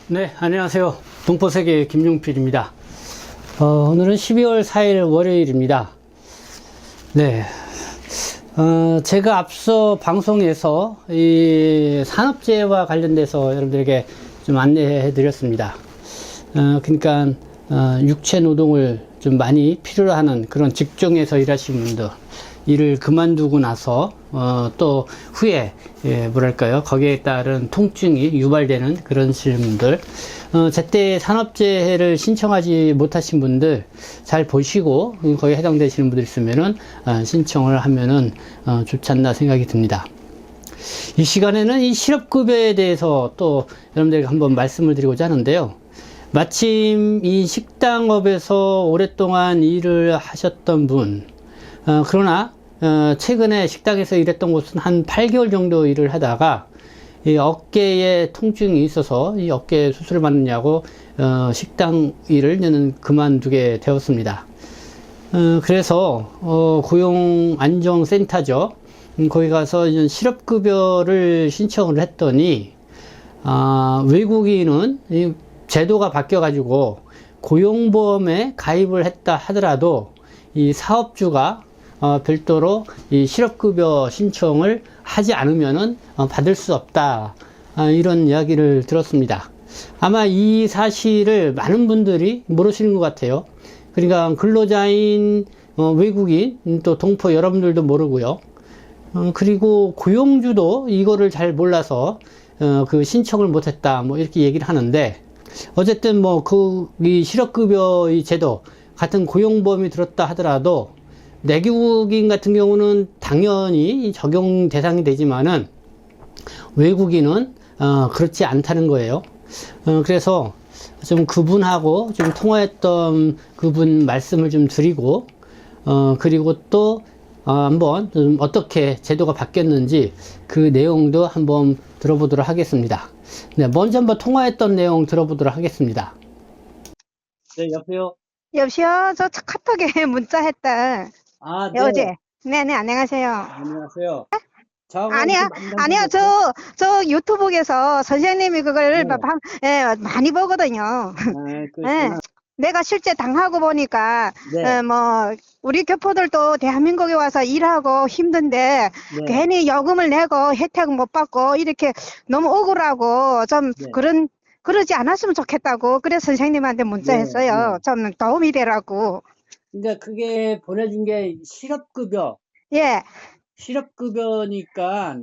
네, 안녕하세요. 동포세계 김용필입니다. 오늘은 12월 4일 월요일입니다. 네, 제가 앞서 방송에서 이 산업재해와 관련돼서 여러분들에게 좀 안내해 드렸습니다. 그러니까 육체 노동을 좀 많이 필요로 하는 그런 직종에서 일하시는 분들, 일을 그만두고 나서 또 후에 뭐랄까요, 거기에 따른 통증이 유발되는 그런 분들, 제때 산업재해를 신청하지 못하신 분들 잘 보시고 거기에 해당되시는 분들 있으면은 신청을 하면은 좋지 않나 생각이 듭니다. 이 시간에는 이 실업급여에 대해서 또 여러분들에게 한번 말씀을 드리고자 하는데요. 마침 이 식당업에서 오랫동안 일을 하셨던 분, 그러나 최근에 식당에서 일했던 곳은 한 8개월 정도 일을 하다가 이 어깨에 통증이 있어서 이 어깨 수술을 받느냐고 식당 일을 저는 그만두게 되었습니다. 그래서 고용안정센터죠. 거기 가서 실업급여를 신청을 했더니 외국인은 이 제도가 바뀌어 가지고 고용보험에 가입을 했다 하더라도 이 사업주가 별도로 이 실업급여 신청을 하지 않으면은 받을 수 없다, 이런 이야기를 들었습니다. 아마 이 사실을 많은 분들이 모르시는 것 같아요. 그러니까 근로자인 외국인 또 동포 여러분들도 모르고요. 그리고 고용주도 이거를 잘 몰라서 그 신청을 못했다, 뭐 이렇게 얘기를 하는데, 어쨌든 뭐 이 실업급여 이 제도 같은 고용보험이 들었다 하더라도 내국인 같은 경우는 당연히 적용 대상이 되지만은 외국인은 그렇지 않다는 거예요. 그래서 좀 그분하고 좀 통화했던 그분 말씀을 좀 드리고, 그리고 또 한번 좀 어떻게 제도가 바뀌었는지 그 내용도 한번 들어보도록 하겠습니다. 네, 먼저 한번 통화했던 내용 들어보도록 하겠습니다. 네, 여보세요? 여보세요? 저 카톡에 문자 했다. 아, 네, 네. 어제. 네네, 안녕하세요. 안녕하세요. 저하고 이렇게 아니야, 만난 아니요. 적이 없어요? 저 유튜브에서 선생님이 그걸 네. 많이 보거든요. 아, 예, 그러시구나. 내가 실제 당하고 보니까, 네, 우리 교포들도 대한민국에 와서 일하고 힘든데, 네, 괜히 요금을 내고 혜택 못 받고, 이렇게 너무 억울하고, 네, 그러지 않았으면 좋겠다고. 그래서 선생님한테 네, 문자했어요. 네. 좀 도움이 되라고. 그러니까 그게 보내준 게 실업급여, 예. 실업급여니까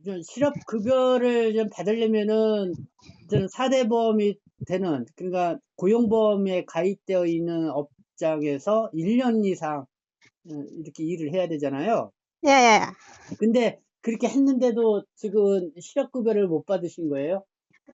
좀 실업급여를 좀 받으려면은 좀 4대보험이 되는, 그러니까 고용보험에 가입되어 있는 업장에서 1년 이상 이렇게 일을 해야 되잖아요. 예, 예. 근데 그렇게 했는데도 지금 실업급여를 못 받으신 거예요?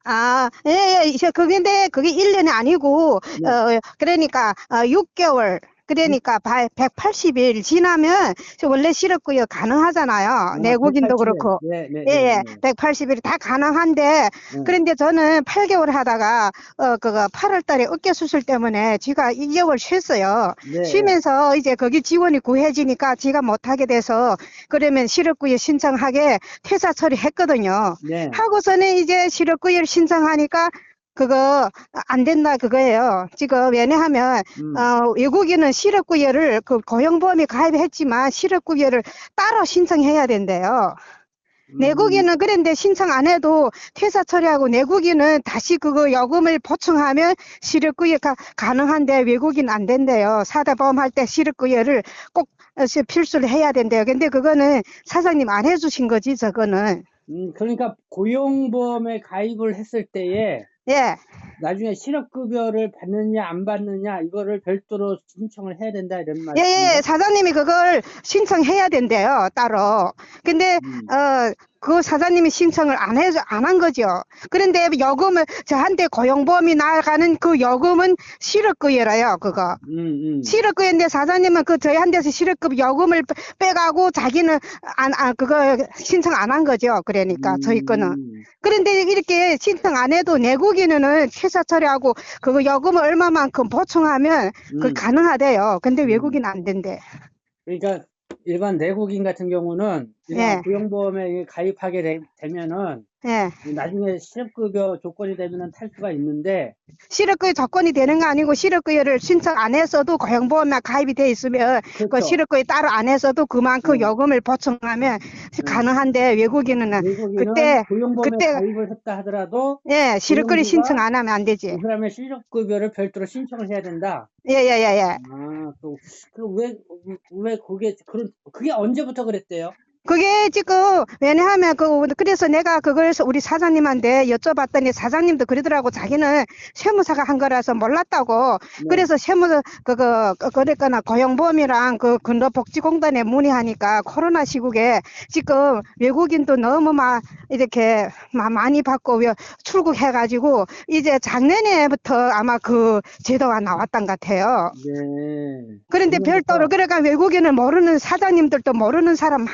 아, 예, 예. 그게 그게 1년이 아니고, 네. 그러니까, 6개월. 그러니까 180일 지나면 원래 실업급여 가능하잖아요. 아, 내국인도 180일. 그렇고. 네, 네, 예, 네, 예. 네. 180일 다 가능한데, 네, 그런데 저는 8개월 하다가, 그거 8월 달에 어깨 수술 때문에 지가 2개월 쉬었어요. 네, 쉬면서 이제 거기 지원이 구해지니까 지가 못하게 돼서, 그러면 실업급여 신청하게 퇴사 처리했거든요. 네. 하고서는 이제 실업급여를 신청하니까 그거 안 된다 그거예요. 지금 왜냐하면 음, 외국인은 실업급여를 그 고용보험에 가입했지만 실업급여를 따로 신청해야 된대요. 음, 내국인은 그런데 신청 안 해도 퇴사 처리하고 내국인은 다시 그거 요금을 보충하면 실업급여가 가능한데 외국인 안 된대요. 사대보험 할 때 실업급여를 꼭 필수로 해야 된대요. 근데 그거는 사장님 안 해주신 거지, 저거는. 그러니까 고용보험에 가입을 했을 때에 예. 나중에 실업급여를 받느냐 안 받느냐 이거를 별도로 신청을 해야 된다 이런 예, 예, 말씀이에요? 사장님이 그걸 신청해야 된대요, 따로. 근데, 음, 그 사장님이 신청을 안 한 거죠. 그런데 요금을, 저한테 고용보험이 나가는 그 요금은 실업급여라요, 그거. 음, 실업급여인데 사장님은 그 저희한테서 실업급 요금을 빼가고 자기는 그거 신청 안 한 거죠. 그러니까 저희 거는. 음, 그런데 이렇게 신청 안 해도 내국인은 퇴사 처리하고 그거 요금을 얼마만큼 보충하면 그 음, 가능하대요. 근데 음. 외국인 안 된대. 그러니까 일반 내국인 같은 경우는 일반 예, 고용보험에 가입하게 되면은 예. 나중에 실업급여 조건이 되면은 탈 수가 있는데, 실업급여 조건이 되는 거 아니고 실업급여를 신청 안 했어도 고용보험에 가입이 돼 있으면 그 그렇죠. 실업급여 따로 안 했어도 그만큼 네. 요금을 보충하면 가능한데 외국인은 외국인은 그때 고용보험에 그때 가입을 했다 하더라도 예 실업급여 신청 고용주가 안 하면 안 되지. 그 사람의 실업급여를 별도로 신청을 해야 된다. 예예예예. 아, 왜 그게 언제부터 그랬대요? 그게 지금 왜냐하면 그래서 내가 그걸 우리 사장님한테 여쭤봤더니 사장님도 그러더라고. 자기는 세무사가 한 거라서 몰랐다고. 네. 그래서 그랬거나 고용보험이랑 근로복지공단에 문의하니까 코로나 시국에 지금 외국인도 너무 이렇게 많이 받고 출국해가지고 이제 작년에부터 아마 그 제도가 나왔던 것 같아요. 네. 그런데 별도로 그러니까 외국인을 모르는 사장님들도 모르는 사람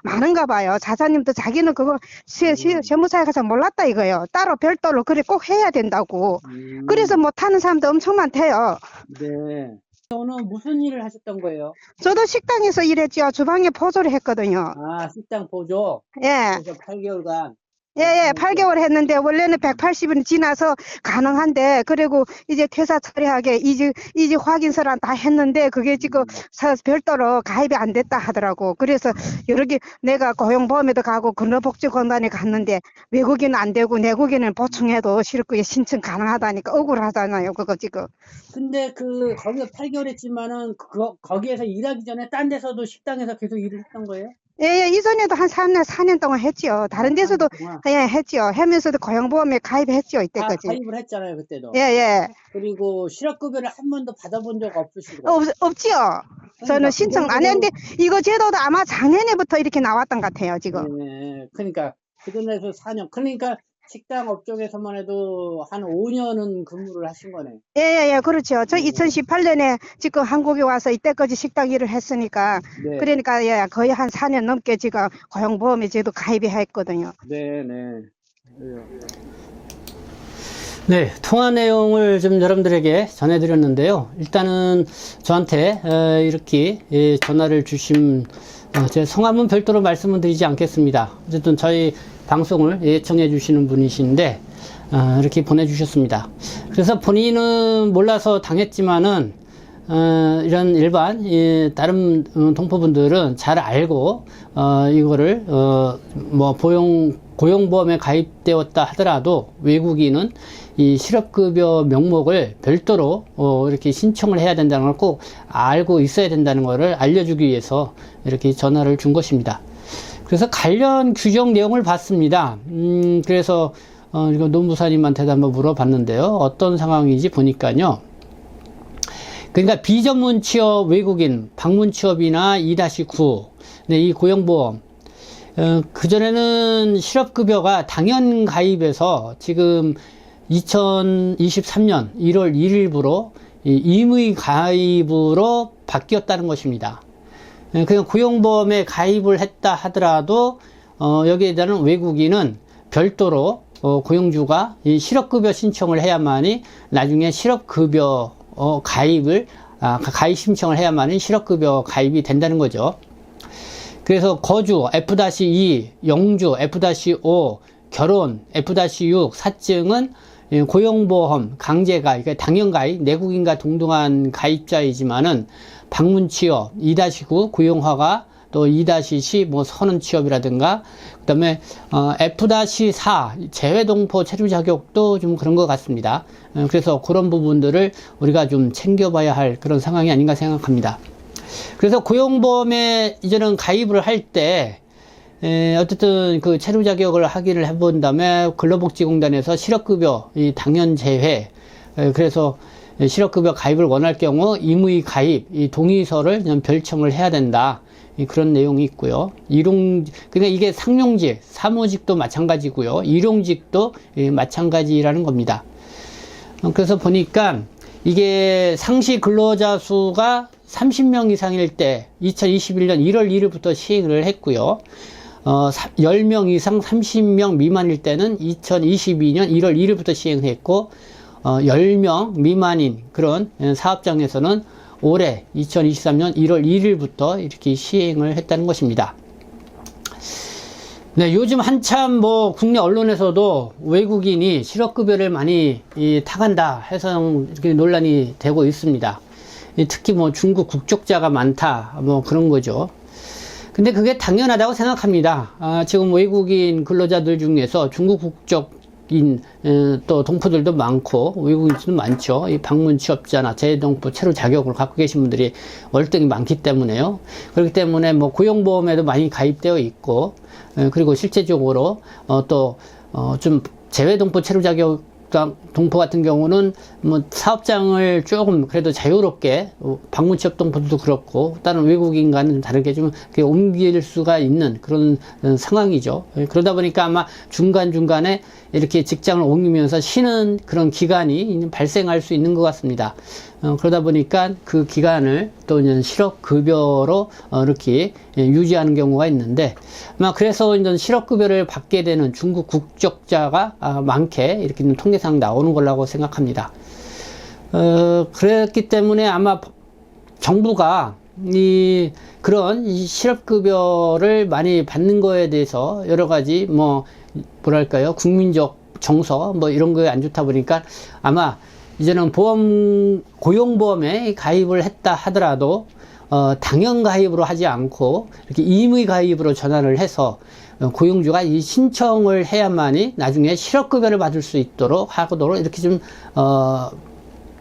많은가 봐요. 사장님도 자기는 그거 세무사에 가서 몰랐다 이거요. 따로 별도로 그래 꼭 해야 된다고. 그래서 못하는 사람도 엄청 많대요. 네. 오늘 무슨 일을 하셨던 거예요? 저도 식당에서 일했죠. 주방에 보조를 했거든요. 아, 식당 보조. 예. 그래서 8개월간. 예, 8개월 했는데 원래는 180일 지나서 가능한데 그리고 이제 퇴사 처리하게 이직 확인서랑 다 했는데 그게 지금 별도로 가입이 안 됐다 하더라고. 그래서 여러 개 내가 고용보험에도 가고 근로복지공단에 갔는데 외국인은 안 되고 내국인은 보충해도 실업급여 신청 가능하다니까 억울하잖아요. 그거 지금. 근데 거기서 8개월 했지만은 거기에서 일하기 전에 딴 데서도 식당에서 계속 일을 했던 거예요? 예, 이전에도 한 4년 동안 했지요. 다른 데서도 예, 했지요. 하면서도 고용보험에 가입했지요. 이때까지. 가입을 했잖아요, 그때도. 예. 그리고 실업급여를 한 번도 받아본 적 없으시고. 없지요. 저는 신청 안 했는데 이거 제도도 아마 작년에부터 이렇게 나왔던 것 같아요, 지금. 네, 그러니까 그전에서 4년. 그러니까 식당 업종에서만 해도 한 5년은 근무를 하신 거네. 예, 그렇죠. 저 2018년에 지금 한국에 와서 이때까지 식당 일을 했으니까 네. 그러니까 예, 거의 한 4년 넘게 지금 고용보험에 제도 가입이 했거든요. 네. 네, 통화 내용을 좀 여러분들에게 전해드렸는데요. 일단은 저한테 이렇게 전화를 주신 제 성함은 별도로 말씀은 드리지 않겠습니다. 어쨌든 저희 방송을 예청해 주시는 분이신데 이렇게 보내주셨습니다. 그래서 본인은 몰라서 당했지만은 이런 일반 다른 동포분들은 잘 알고 이거를 고용보험에 가입되었다 하더라도 외국인은 이 실업급여 명목을 별도로 이렇게 신청을 해야 된다는 걸 꼭 알고 있어야 된다는 것을 알려주기 위해서 이렇게 전화를 준 것입니다. 그래서 관련 규정 내용을 봤습니다. 그래서 이거 노무사님한테도 한번 물어봤는데요. 어떤 상황인지 보니까요. 그러니까 비전문 취업 외국인, 방문 취업이나 2-9, 네, 이 고용보험. 그전에는 실업급여가 당연 가입에서 지금 2023년 1월 1일부로 임의 가입으로 바뀌었다는 것입니다. 그냥 고용보험에 가입을 했다 하더라도 여기에 대한 외국인은 별도로 고용주가 이 실업급여 신청을 해야만이 나중에 실업급여 가입 신청을 해야만이 실업급여 가입이 된다는 거죠. 그래서 거주 F-2, 영주 F-5, 결혼 F-6, 사증은 고용보험 강제가입, 그러니까 당연가입, 내국인과 동등한 가입자이지만은 방문취업, 2-9 고용허가, 또 2-10 선언취업이라든가, 그 다음에 F-4 재외동포 체류 자격도 좀 그런 것 같습니다. 그래서 그런 부분들을 우리가 좀 챙겨봐야 할 그런 상황이 아닌가 생각합니다. 그래서 고용보험에 이제는 가입을 할 때 어쨌든 그 체류 자격을 확인을 해본 다음에 근로복지공단에서 실업급여 당연 제외, 그래서 실업급여 가입을 원할 경우 임의 가입 동의서를 그냥 별청을 해야 된다, 그런 내용이 있고요. 그러니까 이게 상용직, 사무직도 마찬가지고요. 일용직도 마찬가지라는 겁니다. 그래서 보니까 이게 상시 근로자 수가 30명 이상일 때 2021년 1월 1일부터 시행을 했고요. 10명 이상 30명 미만일 때는 2022년 1월 1일부터 시행했고 10명 미만인 그런 사업장에서는 올해 2023년 1월 1일부터 이렇게 시행을 했다는 것입니다. 네, 요즘 한참 뭐 국내 언론에서도 외국인이 실업급여를 많이 타간다 해서 이렇게 논란이 되고 있습니다. 특히 뭐 중국 국적자가 많다, 뭐 그런 거죠. 근데 그게 당연하다고 생각합니다. 지금 외국인 근로자들 중에서 중국 국적인 또 동포들도 많고 외국인들도 많죠. 이 방문 취업자나 재동포 체류 자격을 갖고 계신 분들이 월등히 많기 때문에요. 그렇기 때문에 뭐 고용보험에도 많이 가입되어 있고, 그리고 실제적으로 좀 재외동포 체류 자격 동포 같은 경우는 뭐 사업장을 조금 그래도 자유롭게 방문 취업 동포도 그렇고 다른 외국인과는 다르게 좀 옮길 수가 있는 그런 상황이죠. 그러다 보니까 아마 중간중간에 이렇게 직장을 옮기면서 쉬는 그런 기간이 발생할 수 있는 것 같습니다. 그러다 보니까 그 기간을 또 이제 실업급여로 이렇게 유지하는 경우가 있는데, 아마 그래서 이제 실업급여를 받게 되는 중국 국적자가 많게 이렇게 통계상 나오는 거라고 생각합니다. 그랬기 때문에 아마 정부가 그런 실업급여를 많이 받는 거에 대해서 여러 가지 뭐랄까요, 국민적 정서 뭐 이런 거에 안 좋다 보니까 아마 이제는 고용보험에 가입을 했다 하더라도 당연 가입으로 하지 않고 이렇게 임의 가입으로 전환을 해서 고용주가 이 신청을 해야만이 나중에 실업급여를 받을 수 있도록 하도록 이렇게 좀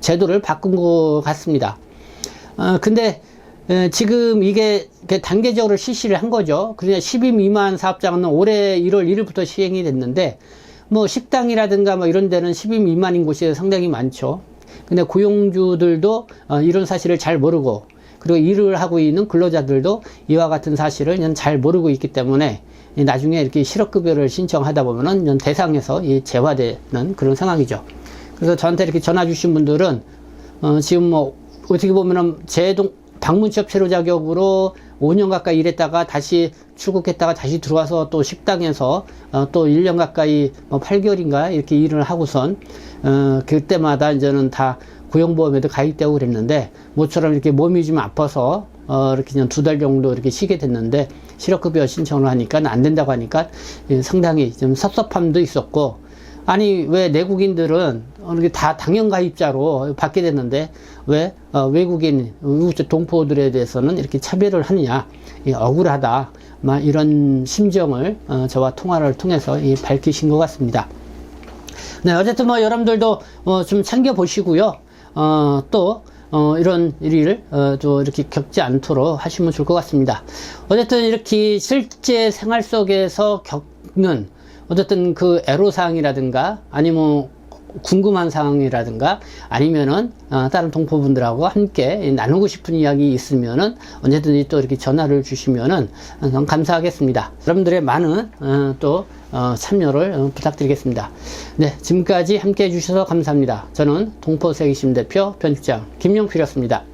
제도를 바꾼 것 같습니다. 근데 지금 이게 단계적으로 실시를 한 거죠. 그러니까 10인 미만 사업장은 올해 1월 1일부터 시행이 됐는데, 뭐 식당이라든가 뭐 이런 데는 10인 미만인 곳이 상당히 많죠. 근데 고용주들도 이런 사실을 잘 모르고, 그리고 일을 하고 있는 근로자들도 이와 같은 사실을 그냥 잘 모르고 있기 때문에 나중에 이렇게 실업급여를 신청하다 보면은 대상에서 제외되는 그런 상황이죠. 그래서 저한테 이렇게 전화 주신 분들은 지금 뭐 어떻게 보면은 방문 취업 체류 자격으로 5년 가까이 일했다가 다시 출국했다가 다시 들어와서 또 식당에서 또 1년 가까이 8개월인가 이렇게 일을 하고선 그때마다 이제는 다 고용보험에도 가입되고 그랬는데, 모처럼 이렇게 몸이 좀 아파서 이렇게 그냥 2달 정도 이렇게 쉬게 됐는데 실업급여 신청을 하니까 안 된다고 하니까 상당히 좀 섭섭함도 있었고, 아니 왜 내국인들은 이렇게 다 당연 가입자로 받게 됐는데 왜 외국인 동포들에 대해서는 이렇게 차별을 하느냐, 억울하다, 이런 심정을 저와 통화를 통해서 밝히신 것 같습니다. 네, 어쨌든 뭐 여러분들도 좀 챙겨 보시고요. 또 이런 일을 또 이렇게 겪지 않도록 하시면 좋을 것 같습니다. 어쨌든 이렇게 실제 생활 속에서 겪는 어쨌든 그 애로사항이라든가 아니면 궁금한 사항이라든가 아니면은 다른 동포분들하고 함께 나누고 싶은 이야기 있으면은 언제든지 또 이렇게 전화를 주시면은 감사하겠습니다. 여러분들의 많은 또 참여를 부탁드리겠습니다. 네, 지금까지 함께 해주셔서 감사합니다. 저는 동포세계심 대표 편집장 김용필이었습니다.